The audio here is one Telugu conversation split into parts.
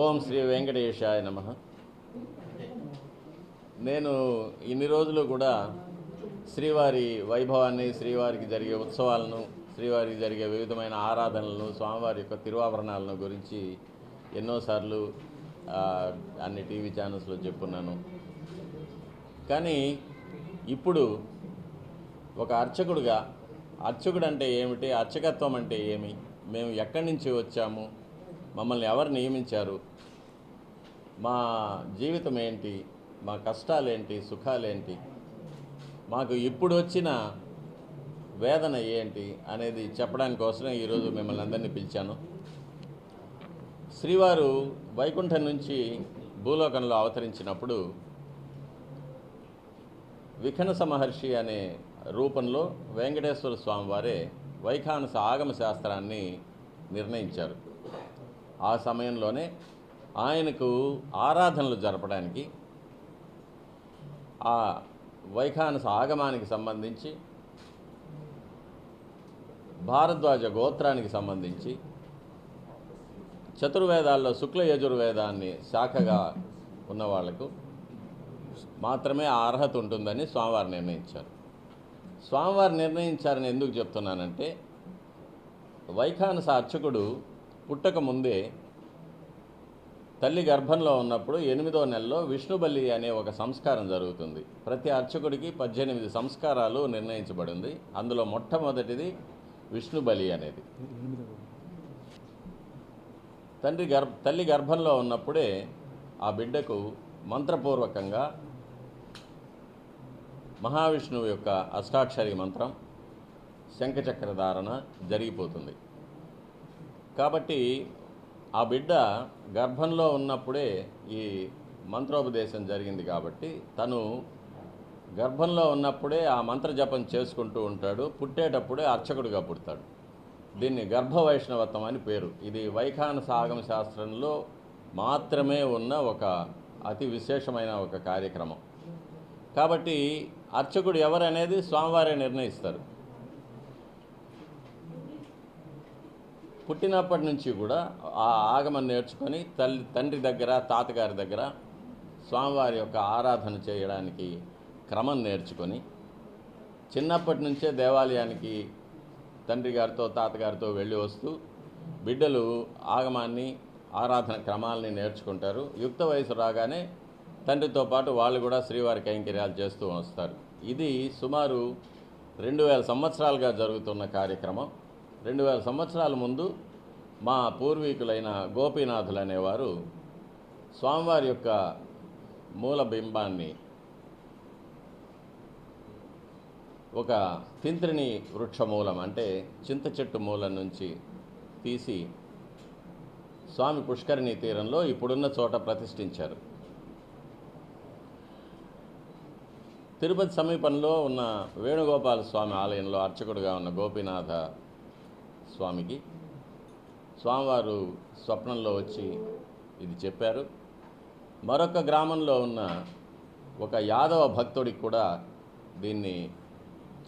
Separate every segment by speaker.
Speaker 1: ఓం శ్రీ వెంకటేశాయ నమః. నేను ఇన్ని రోజులు కూడా శ్రీవారి వైభవాన్ని, శ్రీవారికి జరిగే ఉత్సవాలను, శ్రీవారికి జరిగే వివిధమైన ఆరాధనలను, స్వామివారి యొక్క తిరువాభరణాలను గురించి ఎన్నోసార్లు అన్ని టీవీ ఛానల్స్లో చెప్పున్నాను. కానీ ఇప్పుడు ఒక అర్చకుడుగా, అర్చకుడు అంటే ఏమిటి, అర్చకత్వం అంటే ఏమి, మేము ఎక్కడి నుంచి వచ్చాము, మమ్మల్ని ఎవరు నియమించారు, మా జీవితం ఏంటి, మా కష్టాలేంటి, సుఖాలేంటి, మాకు ఇప్పుడు వచ్చిన వేదన ఏంటి అనేది చెప్పడానికి కోసమే ఈరోజు మిమ్మల్ని అందరినీ పిలిచాను. శ్రీవారు వైకుంఠం నుంచి భూలోకంలో అవతరించినప్పుడు విఖనస మహర్షి అనే రూపంలో వెంకటేశ్వర స్వామి వారే వైఖానస ఆగమ శాస్త్రాన్ని నిర్ణయించారు. ఆ సమయంలోనే ఆయనకు ఆరాధనలు జరపడానికి ఆ వైఖానస ఆగమానికి సంబంధించి, భారద్వాజ గోత్రానికి సంబంధించి చతుర్వేదాల్లో శుక్ల యజుర్వేదాన్ని శాఖగా ఉన్న వాళ్లకు మాత్రమే ఆ అర్హత ఉంటుందని స్వామివారు నిర్ణయించారు. స్వామివారు నిర్ణయించారని ఎందుకు చెప్తున్నానంటే, వైఖానస అర్చకుడు పుట్టక ముందే తల్లి గర్భంలో ఉన్నప్పుడు 8వ నెలలో విష్ణుబలి అనే ఒక సంస్కారం జరుగుతుంది. ప్రతి అర్చకుడికి 18 సంస్కారాలు నిర్ణయించబడింది. అందులో మొట్టమొదటిది విష్ణుబలి అనేది. తల్లి గర్భంలో ఉన్నప్పుడే ఆ బిడ్డకు మంత్రపూర్వకంగా మహావిష్ణువు యొక్క అష్టాక్షరి మంత్రం, శంఖచక్రధారణ జరిగిపోతుంది. కాబట్టి ఆ బిడ్డ గర్భంలో ఉన్నప్పుడే ఈ మంత్రోపదేశం జరిగింది. కాబట్టి తను గర్భంలో ఉన్నప్పుడే ఆ మంత్రజపం చేసుకుంటూ ఉంటాడు. పుట్టేటప్పుడే అర్చకుడిగా పుడతాడు. దీన్ని గర్భవైష్ణవత్వం అని పేరు. ఇది వైఖానస ఆగమ శాస్త్రంలో మాత్రమే ఉన్న ఒక అతి విశేషమైన ఒక కార్యక్రమం. కాబట్టి అర్చకుడు ఎవరనేది స్వామివారే నిర్ణయిస్తారు. పుట్టినప్పటి నుంచి కూడా ఆ ఆగమం నేర్చుకొని తండ్రి దగ్గర, తాతగారి దగ్గర స్వామివారి యొక్క ఆరాధన చేయడానికి క్రమం నేర్చుకొని, చిన్నప్పటి నుంచే దేవాలయానికి తండ్రి గారితో, తాతగారితో వెళ్ళి వస్తూ బిడ్డలు ఆగమాన్ని, ఆరాధన క్రమాలని నేర్చుకుంటారు. యుక్త వయసు రాగానే తండ్రితో పాటు వాళ్ళు కూడా శ్రీవారి కైంకర్యాలు చేస్తూ వస్తారు. ఇది సుమారు 2000 సంవత్సరాలుగా జరుగుతున్న కార్యక్రమం. 2000 సంవత్సరాల ముందు మా పూర్వీకులైన గోపీనాథులు అనేవారు స్వామివారి యొక్క మూల బింబాన్ని ఒక తింత్రిణి వృక్ష మూలం, అంటే చింత చెట్టు మూలం నుంచి తీసి స్వామి పుష్కరిణి తీరంలో ఇప్పుడున్న చోట ప్రతిష్ఠించారు. తిరుపతి సమీపంలో ఉన్న వేణుగోపాల స్వామి ఆలయంలో అర్చకుడుగా ఉన్న గోపీనాథ స్వామికి స్వామివారు స్వప్నంలో వచ్చి ఇది చెప్పారు. మరొక గ్రామంలో ఉన్న ఒక యాదవ భక్తుడికి కూడా దీన్ని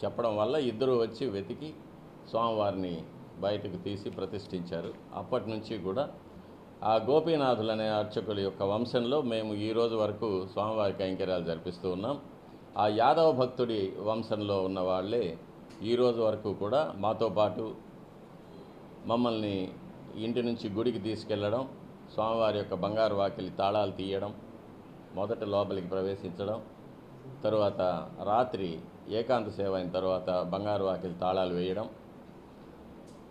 Speaker 1: చెప్పడం వల్ల ఇద్దరు వచ్చి వెతికి స్వామివారిని బయటకు తీసి ప్రతిష్ఠించారు. అప్పటి నుంచి కూడా ఆ గోపీనాథులనే అర్చకుల యొక్క వంశంలో మేము ఈరోజు వరకు స్వామివారి కైంకర్యాలు జరిపిస్తూ ఉన్నాం. ఆ యాదవ భక్తుడి వంశంలో ఉన్న వాళ్ళే ఈరోజు వరకు కూడా మాతో పాటు మమ్మల్ని ఇంటి నుంచి గుడికి తీసుకెళ్ళడం, స్వామివారి యొక్క బంగారు వాకిలి తాళాలు తీయడం, మొదట లోపలికి ప్రవేశించడం, తరువాత రాత్రి ఏకాంత సేవ అయిన తర్వాత బంగారు వాకిలి తాళాలు వేయడం,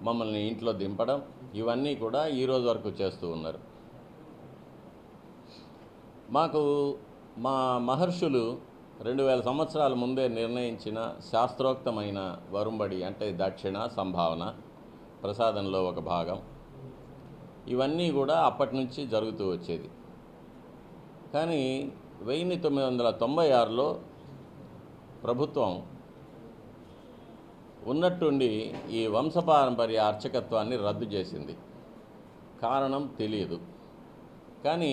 Speaker 1: మమ్మల్ని ఇంట్లో దింపడం, ఇవన్నీ కూడా ఈరోజు వరకు చేస్తూ ఉన్నారు. మాకు మా మహర్షులు 2000 సంవత్సరాల ముందే నిర్ణయించిన శాస్త్రోక్తమైన వరుంబడి, అంటే దక్షిణ, సంభావన, ప్రసాదంలో ఒక భాగం, ఇవన్నీ కూడా అప్పటి నుంచి జరుగుతూ వచ్చేది. కానీ 1996లో ప్రభుత్వం ఉన్నట్టుండి ఈ వంశపారంపర్య అర్చకత్వాన్ని రద్దు చేసింది. కారణం తెలియదు. కానీ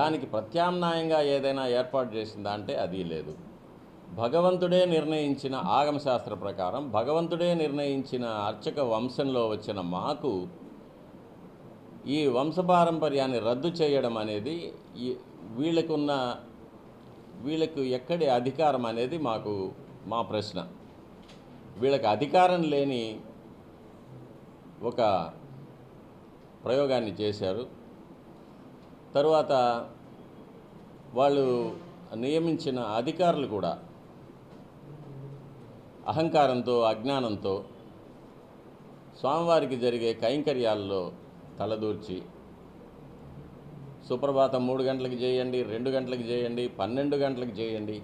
Speaker 1: దానికి ప్రత్యామ్నాయంగా ఏదైనా ఏర్పాటు చేసిందా అంటే అది లేదు. భగవంతుడే నిర్ణయించిన ఆగమశాస్త్ర ప్రకారం, భగవంతుడే నిర్ణయించిన అర్చక వంశంలో వచ్చిన మాకు ఈ వంశపారంపర్యాన్ని రద్దు చేయడం అనేది ఈ వీళ్ళకు ఎక్కడి అధికారం అనేది మా ప్రశ్న. వీళ్ళకి అధికారం లేని ఒక ప్రయోగాన్ని చేశారు. తరువాత వాళ్ళు నియమించిన అధికారులు కూడా అహంకారంతో, అజ్ఞానంతో స్వామివారికి జరిగే కైంకర్యాల్లో తలదూర్చి సుప్రభాతం 3 గంటలకు చేయండి, 2 గంటలకు చేయండి, 12 గంటలకు చేయండి,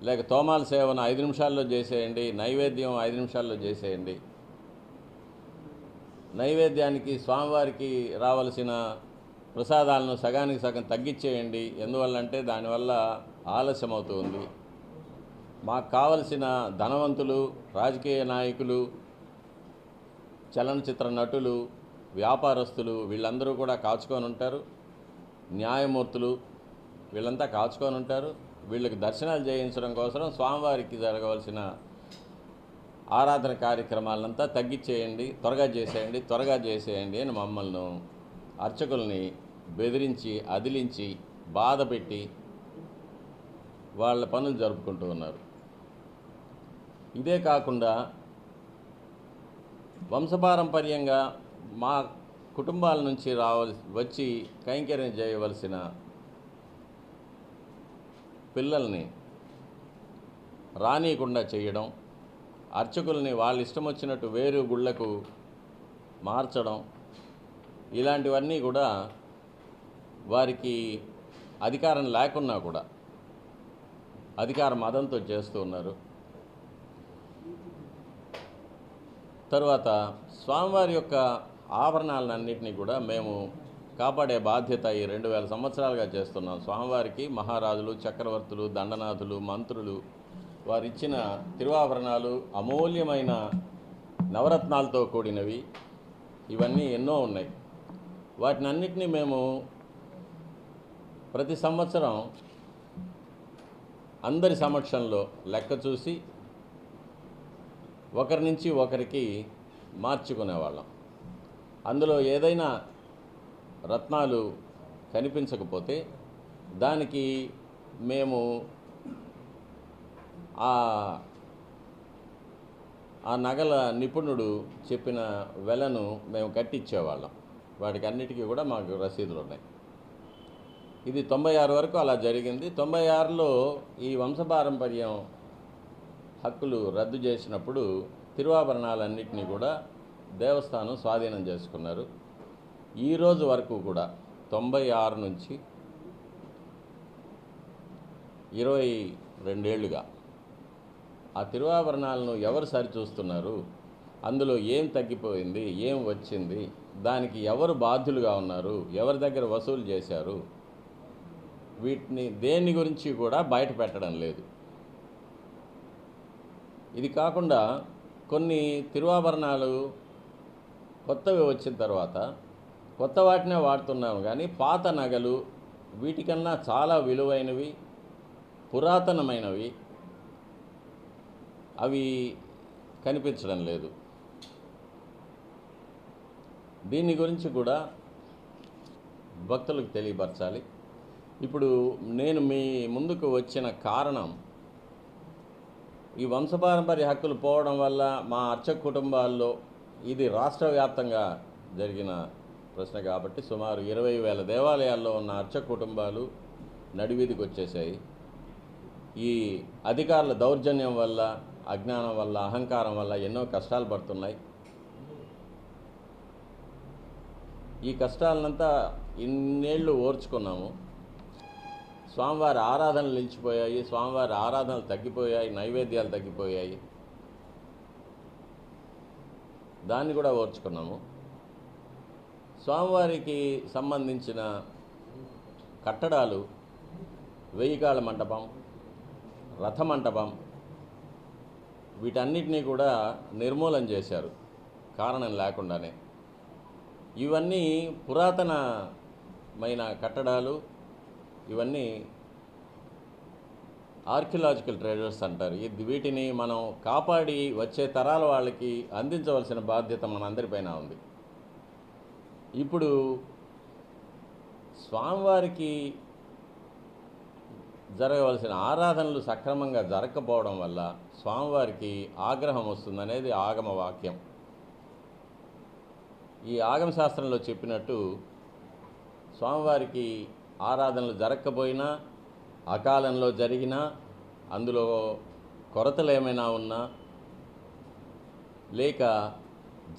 Speaker 1: లేక తోమాల సేవను 5 నిమిషాల్లో చేసేయండి, నైవేద్యం 5 నిమిషాల్లో చేసేయండి, నైవేద్యానికి స్వామివారికి రావాల్సిన ప్రసాదాలను సగానికి సగం తగ్గించేయండి. ఎందువల్లంటే దానివల్ల ఆలస్యం అవుతుంది. మాకు కావలసిన ధనవంతులు, రాజకీయ నాయకులు, చలనచిత్ర నటులు, వ్యాపారస్తులు వీళ్ళందరూ కూడా కాచుకొని ఉంటారు. న్యాయమూర్తులు వీళ్ళంతా కాచుకొని ఉంటారు. వీళ్ళకి దర్శనాలు చేయించడం కోసం స్వామివారికి జరగవలసిన ఆరాధన కార్యక్రమాలంతా తగ్గించేయండి, త్వరగా చేసేయండి అని మమ్మల్ని, అర్చకుల్ని బెదిరించి, అదిలించి, బాధ పెట్టి వాళ్ళ పనులు జరుపుకుంటూ ఉన్నారు. ఇదే కాకుండా వంశపారంపర్యంగా మా కుటుంబాల నుంచి వచ్చి కైంకర్యం చేయవలసిన పిల్లల్ని రానీయకుండా చేయడం, అర్చకుల్ని వాళ్ళ ఇష్టం వచ్చినట్టు వేరు గుళ్లకు మార్చడం, ఇలాంటివన్నీ కూడా వారికి అధికారం లేకున్నా కూడా అధికార మదంతో చేస్తూ ఉన్నారు. తరువాత స్వామివారి యొక్క ఆభరణాలన్నింటినీ కూడా మేము కాపాడే బాధ్యత ఈ 2000 సంవత్సరాలుగా చేస్తున్నాం. స్వామివారికి మహారాజులు, చక్రవర్తులు, దండనాథులు, మంత్రులు వారిచ్చిన తిరువాభరణాలు అమూల్యమైన నవరత్నాలతో కూడినవి. ఇవన్నీ ఎన్నో ఉన్నాయి. వాటినన్నిటినీ మేము ప్రతి సంవత్సరం అందరి సమక్షంలో లెక్క చూసి ఒకరి నుంచి ఒకరికి మార్చుకునేవాళ్ళం. అందులో ఏదైనా రత్నాలు కనిపించకపోతే దానికి మేము ఆ నగల నిపుణుడు చెప్పిన వెలను మేము కట్టించేవాళ్ళం. వాటికి అన్నిటికీ కూడా మాకు రసీదులు ఉన్నాయి. ఇది 96 వరకు అలా జరిగింది. 96లో ఈ వంశపారంపర్యం హక్కులు రద్దు చేసినప్పుడు తిరువాభరణాలన్నింటినీ కూడా దేవస్థానం స్వాధీనం చేసుకున్నారు. ఈరోజు వరకు కూడా 96 నుంచి 22 ఏళ్ళుగా ఆ తిరువాభరణాలను ఎవరు సరిచూస్తున్నారు, అందులో ఏం తగ్గిపోయింది, ఏం వచ్చింది, దానికి ఎవరు బాధ్యులుగా ఉన్నారు, ఎవరి దగ్గర వసూలు చేశారు, వీటిని దేని గురించి కూడా బయట పెట్టడం లేదు. ఇది కాకుండా కొన్ని తిరువాభరణాలు కొత్తవి వచ్చిన తర్వాత కొత్త వాటినే వాడుతున్నాము, కానీ పాత నగలు వీటికన్నా చాలా విలువైనవి, పురాతనమైనవి అవి కనిపించడం లేదు. దీని గురించి కూడా భక్తులకు తెలియపరచాలి. ఇప్పుడు నేను మీ ముందుకు వచ్చిన కారణం, ఈ వంశపారంపర్య హక్కులు పోవడం వల్ల మా అర్చక కుటుంబాల్లో ఇది రాష్ట్ర వ్యాప్తంగా జరిగిన ప్రశ్న కాబట్టి సుమారు 20,000 దేవాలయాల్లో ఉన్న అర్చక కుటుంబాలు నడివీధికి వచ్చేసాయి. ఈ అధికారుల దౌర్జన్యం వల్ల, అజ్ఞానం వల్ల, అహంకారం వల్ల ఎన్నో కష్టాలు పడుతున్నాయి. ఈ కష్టాలనంతా ఇన్నేళ్ళు ఓర్చుకున్నాము. స్వామివారి ఆరాధనలు నిలిచిపోయాయి, స్వామివారి ఆరాధనలు తగ్గిపోయాయి, నైవేద్యాలు తగ్గిపోయాయి. దాన్ని కూడా ఓర్చుకున్నాము. స్వామివారికి సంబంధించిన కట్టడాలు, 1000 కాళ్ళ మంటపం, రథమంటపం వీటన్నిటినీ కూడా నిర్మూలన చేశారు కారణం లేకుండానే. ఇవన్నీ పురాతనమైన కట్టడాలు, ఇవన్నీ ఆర్కియలాజికల్ ట్రెజర్స్ అంటారు. వీటిని మనం కాపాడి వచ్చే తరాల వాళ్ళకి అందించవలసిన బాధ్యత మనందరిపైన ఉంది. ఇప్పుడు స్వామివారికి జరగవలసిన ఆరాధనలు సక్రమంగా జరగకపోవడం వల్ల స్వామివారికి ఆగ్రహం వస్తుందనేది ఆగమ వాక్యం. ఈ ఆగమ శాస్త్రంలో చెప్పినట్టు స్వామివారికి ఆరాధనలు జరగకపోయినా, అకాలంలో జరిగినా, అందులో కొరతలు ఏమైనా ఉన్నా, లేక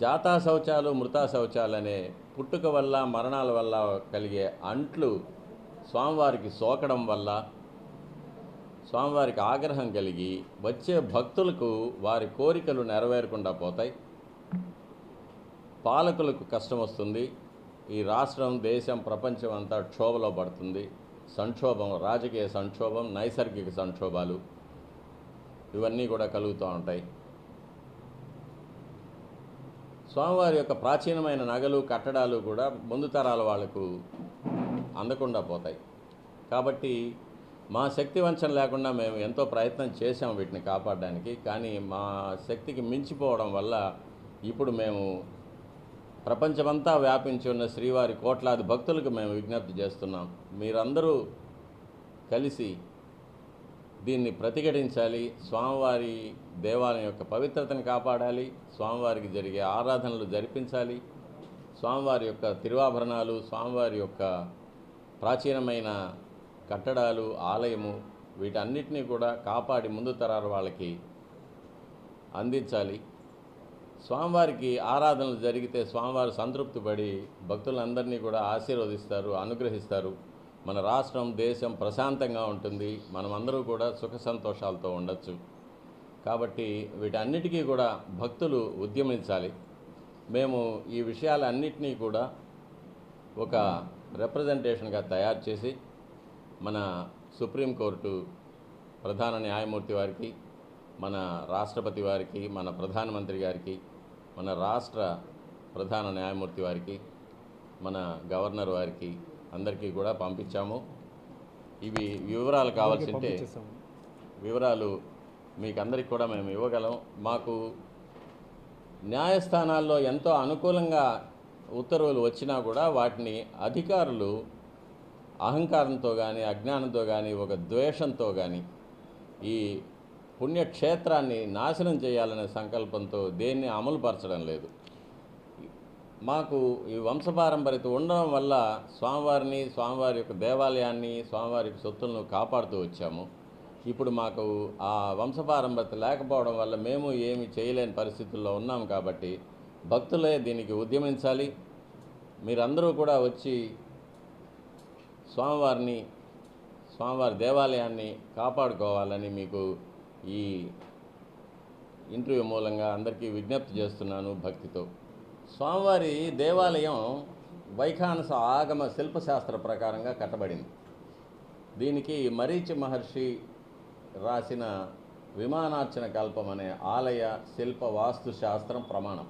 Speaker 1: జాతా శౌచాలు మృతా శౌచాలు అనే పుట్టుక వల్ల మరణాల వల్ల కలిగే అంట్లు స్వామివారికి సోకడం వల్ల స్వామివారికి ఆగ్రహం కలిగి వచ్చే భక్తులకు వారి కోరికలు నెరవేరకుండా పోతాయి. పాలకులకు కష్టం వస్తుంది. ఈ రాష్ట్రం, దేశం, ప్రపంచం అంతా క్షోభలో పడుతుంది. సంక్షోభం, రాజకీయ సంక్షోభం, నైసర్గిక సంక్షోభాలు ఇవన్నీ కూడా కలుగుతూ ఉంటాయి. స్వామివారి యొక్క ప్రాచీనమైన నగలు, కట్టడాలు కూడా ముందు తరాల వాళ్లకు అందకుండా పోతాయి. కాబట్టి మా శక్తి వంచన లేకుండా మేము ఎంతో ప్రయత్నం చేశాం వీటిని కాపాడడానికి. కానీ మా శక్తికి మించిపోవడం వల్ల ఇప్పుడు మేము ప్రపంచమంతా వ్యాపించి ఉన్న శ్రీవారి కోట్లాది భక్తులకు మేము విజ్ఞప్తి చేస్తున్నాం. మీరందరూ కలిసి దీన్ని ప్రతిఘటించాలి. స్వామివారి దేవాలయం యొక్క పవిత్రతను కాపాడాలి. స్వామివారికి జరిగే ఆరాధనలు జరిపించాలి. స్వామివారి యొక్క తిరువాభరణాలు, స్వామివారి యొక్క ప్రాచీనమైన కట్టడాలు, ఆలయము వీటన్నిటినీ కూడా కాపాడి ముందు తరాల వాళ్ళకి అందించాలి. స్వామివారికి ఆరాధనలు జరిగితే స్వామివారు సంతృప్తి పడి భక్తులందరినీ కూడా ఆశీర్వదిస్తారు, అనుగ్రహిస్తారు. మన రాష్ట్రం, దేశం ప్రశాంతంగా ఉంటుంది. మనమందరూ కూడా సుఖ సంతోషాలతో ఉండొచ్చు. కాబట్టి వీటన్నిటికీ కూడా భక్తులు ఉద్యమించాలి. మేము ఈ విషయాలన్నింటినీ కూడా ఒక రిప్రజెంటేషన్గా తయారు చేసి మన సుప్రీంకోర్టు ప్రధాన న్యాయమూర్తి వారికి, మన రాష్ట్రపతి వారికి, మన ప్రధానమంత్రి గారికి, మన రాష్ట్ర ప్రధాన న్యాయమూర్తి వారికి, మన గవర్నర్ వారికి అందరికీ కూడా పంపించాము. ఇవి వివరాలు కావాల్సింటే వివరాలు మీకు అందరికీ కూడా మేము ఇవ్వగలం. మాకు న్యాయస్థానాల్లో ఎంతో అనుకూలంగా ఉత్తర్వులు వచ్చినా కూడా వాటిని అధికారులు అహంకారంతో కానీ, అజ్ఞానంతో కానీ, ఒక ద్వేషంతో కానీ ఈ పుణ్యక్షేత్రాన్ని నాశనం చేయాలనే సంకల్పంతో దేన్ని అమలుపరచడం లేదు. మాకు ఈ వంశపారంపర్యత ఉండడం వల్ల స్వామివారిని, స్వామివారి యొక్క దేవాలయాన్ని, స్వామివారి యొక్క సొత్తులను కాపాడుతూ వచ్చాము. ఇప్పుడు మాకు ఆ వంశపారంపర్యత లేకపోవడం వల్ల మేము ఏమి చేయలేని పరిస్థితుల్లో ఉన్నాం. కాబట్టి భక్తులే దీనికి ఉద్యమించాలి. మీరందరూ కూడా వచ్చి స్వామివారిని, స్వామివారి దేవాలయాన్ని కాపాడుకోవాలని మీకు ఈ ఇంటర్వ్యూ మూలంగా అందరికీ విజ్ఞప్తి చేస్తున్నాను భక్తితో. స్వామివారి దేవాలయం వైఖానస ఆగమ శిల్పశాస్త్ర ప్రకారంగా కట్టబడింది. దీనికి మరీచి మహర్షి రాసిన విమానార్చన కల్పం అనే ఆలయ శిల్ప వాస్తు శాస్త్రం ప్రమాణం.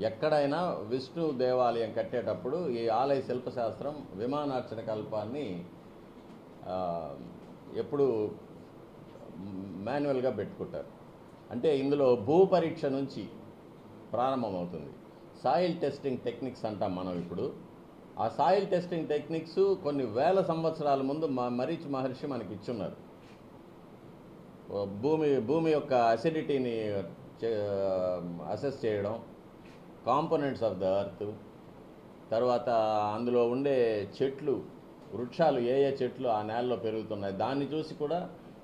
Speaker 1: ఎక్కడైనా విష్ణు దేవాలయం కట్టేటప్పుడు ఈ ఆలయ శిల్పశాస్త్రం విమానార్చన కల్పాన్ని ఎప్పుడు మాన్యువల్గా పెట్టుకుంటారు. అంటే ఇందులో భూ పరీక్ష నుంచి ప్రారంభమవుతుంది. సాయిల్ టెస్టింగ్ టెక్నిక్స్ అంటాం మనం ఇప్పుడు. ఆ సాయిల్ టెస్టింగ్ టెక్నిక్స్ కొన్ని వేల సంవత్సరాల ముందు మరీచి మహర్షి మనకి ఇచ్చున్నారు. భూమి యొక్క అసిడిటీని అసెస్ చేయడం, కాంపోనెంట్స్ ఆఫ్ ద ఎర్త్, తర్వాత అందులో ఉండే చెట్లు, వృక్షాలు ఏ చెట్లు ఆ నేలలో పెరుగుతున్నాయి దాన్ని చూసి కూడా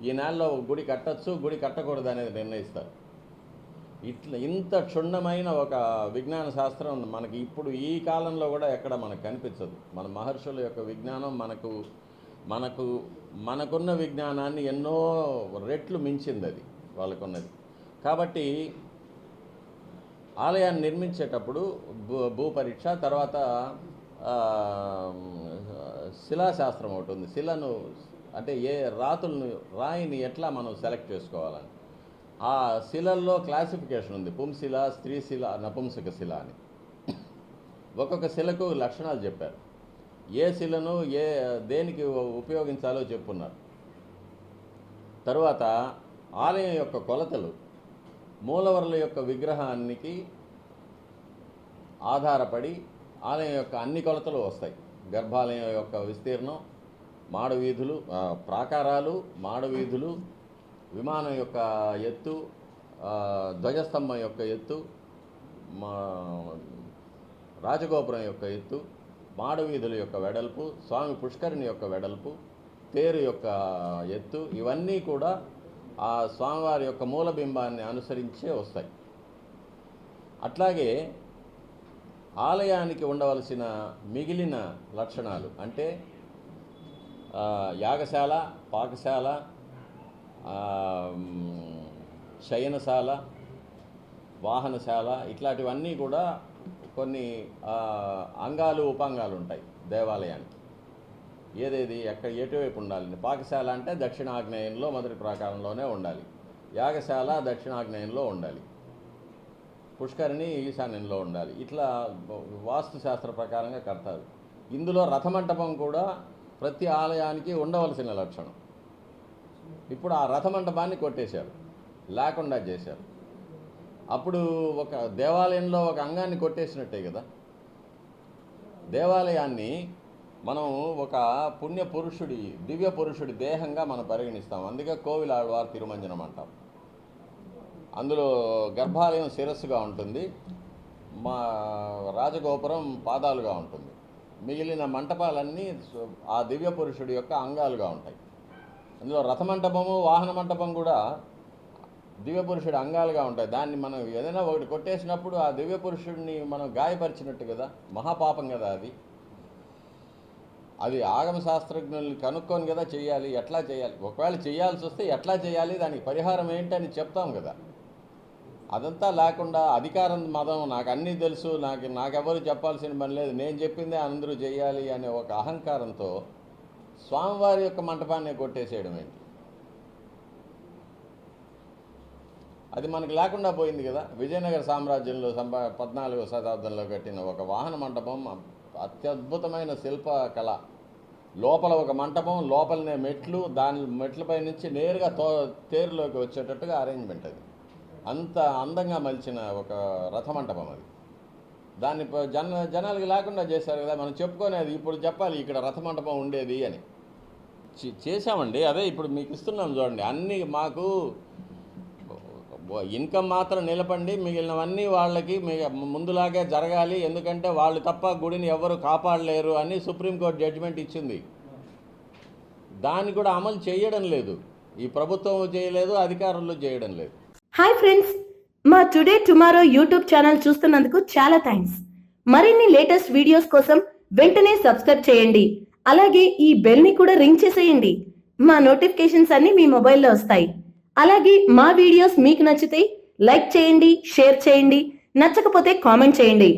Speaker 1: ఈ నేలలో గుడి కట్టచ్చు, గుడి కట్టకూడదు అనేది నిర్ణయిస్తారు. ఇంత క్షుణ్ణమైన ఒక విజ్ఞాన శాస్త్రం మనకి ఇప్పుడు ఈ కాలంలో కూడా ఎక్కడ మనకు కనిపించదు. మన మహర్షుల యొక్క విజ్ఞానం మనకున్న విజ్ఞానాన్ని ఎన్నో రెట్లు మించింది అది వాళ్ళకున్నది. కాబట్టి ఆలయాన్ని నిర్మించేటప్పుడు భూపరీక్ష, తర్వాత శిలాశాస్త్రం ఒకటి ఉంది. శిలను అంటే రాయిని ఎట్లా మనం సెలెక్ట్ చేసుకోవాలని ఆ శిలల్లో క్లాసిఫికేషన్ ఉంది. పుంశిల, స్త్రీశిల, నపుంసక శిల అని ఒక్కొక్క శిలకు లక్షణాలు చెప్పారు. ఏ శిలను దేనికి ఉపయోగించాలో చెప్పున్నారు. తరువాత ఆలయం యొక్క కొలతలు మూలవర్ల యొక్క విగ్రహానికి ఆధారపడి ఆలయం యొక్క అన్ని కొలతలు వస్తాయి. గర్భాలయం యొక్క విస్తీర్ణం, మాడవీధులు, ప్రాకారాలు, మాడవీధులు, విమానం యొక్క ఎత్తు, ధ్వజస్తంభం యొక్క ఎత్తు, రాజగోపురం యొక్క ఎత్తు, మాడవీధుల యొక్క వెడల్పు, స్వామి పుష్కరిణి యొక్క వెడల్పు, తేరు యొక్క ఎత్తు, ఇవన్నీ కూడా ఆ స్వామివారి యొక్క మూలబింబాన్ని అనుసరించే వస్తాయి. అట్లాగే ఆలయానికి ఉండవలసిన మిగిలిన లక్షణాలు అంటే యాగశాల, పాకశాల, శయనశాల, వాహనశాల, ఇట్లాంటివన్నీ కూడా కొన్ని అంగాలు ఉపాంగాలు ఉంటాయి దేవాలయానికి. ఏదేది ఎటువైపు ఉండాలి? పాకశాల అంటే దక్షిణాగ్నేయంలో మొదటి ప్రాకారంలోనే ఉండాలి. యాగశాల దక్షిణాగ్నేయంలో ఉండాలి. పుష్కరిణి ఈశాన్యంలో ఉండాలి. ఇట్లా వాస్తుశాస్త్ర ప్రకారంగా కడతారు. ఇందులో రథమంటపం కూడా ప్రతి ఆలయానికి ఉండవలసిన లక్షణం. ఇప్పుడు ఆ రథమంటపాన్ని కొట్టేశారు, లేకుండా చేశారు. అప్పుడు ఒక దేవాలయంలో ఒక అంగాన్ని కొట్టేసినట్టే కదా. దేవాలయాన్ని మనం ఒక పుణ్య పురుషుడి, దివ్య పురుషుడి దేహంగా మనం పరిగణిస్తాం. అందుకే కోవిలాళ్వార్ తిరుమంజనం అంటాం. అందులో గర్భాలయం శిరస్సుగా ఉంటుంది, మా రాజగోపురం పాదాలుగా ఉంటుంది, మిగిలిన మంటపాలన్నీ ఆ దివ్య పురుషుడి యొక్క అంగాలుగా ఉంటాయి. అందులో రథమంటపము, వాహన మంటపం కూడా దివ్య పురుషుడి అంగాలుగా ఉంటాయి. దాన్ని మనం ఏదైనా ఒకటి కొట్టేసినప్పుడు ఆ దివ్య పురుషుడిని మనం గాయపరిచినట్టు కదా, మహాపాపం కదా అది. అది ఆగమ శాస్త్రజ్ఞుల్ని కనుక్కొని కదా చేయాలి. ఎట్లా చేయాలి, ఒకవేళ చేయాల్సి వస్తే ఎట్లా చేయాలి, దానికి పరిహారం ఏంటని చెప్తాం కదా. అదంతా లేకుండా అధికారం మదం, నాకు అన్నీ తెలుసు, నాకెవరు చెప్పాల్సిన పని లేదు, నేను చెప్పిందే అందరూ చేయాలి అనే ఒక అహంకారంతో స్వామివారి యొక్క మంటపాన్ని కొట్టేసేయడం ఏంటి? అది మనకు లేకుండా పోయింది కదా. విజయనగర సామ్రాజ్యంలో 14వ శతాబ్దంలో కట్టిన ఒక వాహన మంటపం అత్యద్భుతమైన శిల్ప కళ. లోపల ఒక మంటపం, లోపలనే మెట్లు, దాని మెట్లపై నుంచి నేరుగా తేరులోకి వచ్చేటట్టుగా అరేంజ్మెంట్. అది అంత అందంగా మలిచిన ఒక రథమంటపం అది. దాన్ని జనాలకి లేకుండా చేశారు కదా. మనం చెప్పుకునేది ఇప్పుడు చెప్పాలి, ఇక్కడ రథమంటపం ఉండేది అని. చేశామండి, అదే ఇప్పుడు మీకు ఇస్తున్నాం చూడండి. అన్నీ మాకు ఇన్కమ్ మాత్రం నిలపండి, మిగిలినవన్నీ వాళ్ళకి ముందులాగే జరగాలి, ఎందుకంటే వాళ్ళు తప్ప గుడిని ఎవరు కాపాడలేరు అని సుప్రీంకోర్టు జడ్జిమెంట్ ఇచ్చింది. దాన్ని కూడా అమలు చేయడం లేదు, ఈ ప్రభుత్వం చేయలేదు, అధికారులు చేయడం లేదు.
Speaker 2: హాయ్ ఫ్రెండ్స్, మా టుడే టుమారో యూట్యూబ్ ఛానల్ చూస్తున్నందుకు చాలా థ్యాంక్స్. మరిన్ని లేటెస్ట్ వీడియోస్ కోసం వెంటనే సబ్స్క్రైబ్ చేయండి. అలాగే ఈ బెల్ ని కూడా రింగ్ చేసేయండి. మా నోటిఫికేషన్స్ అన్ని మీ మొబైల్లో వస్తాయి. అలాగే మా వీడియోస్ మీకు నచ్చితే లైక్ చేయండి, షేర్ చేయండి, నచ్చకపోతే కామెంట్ చేయండి.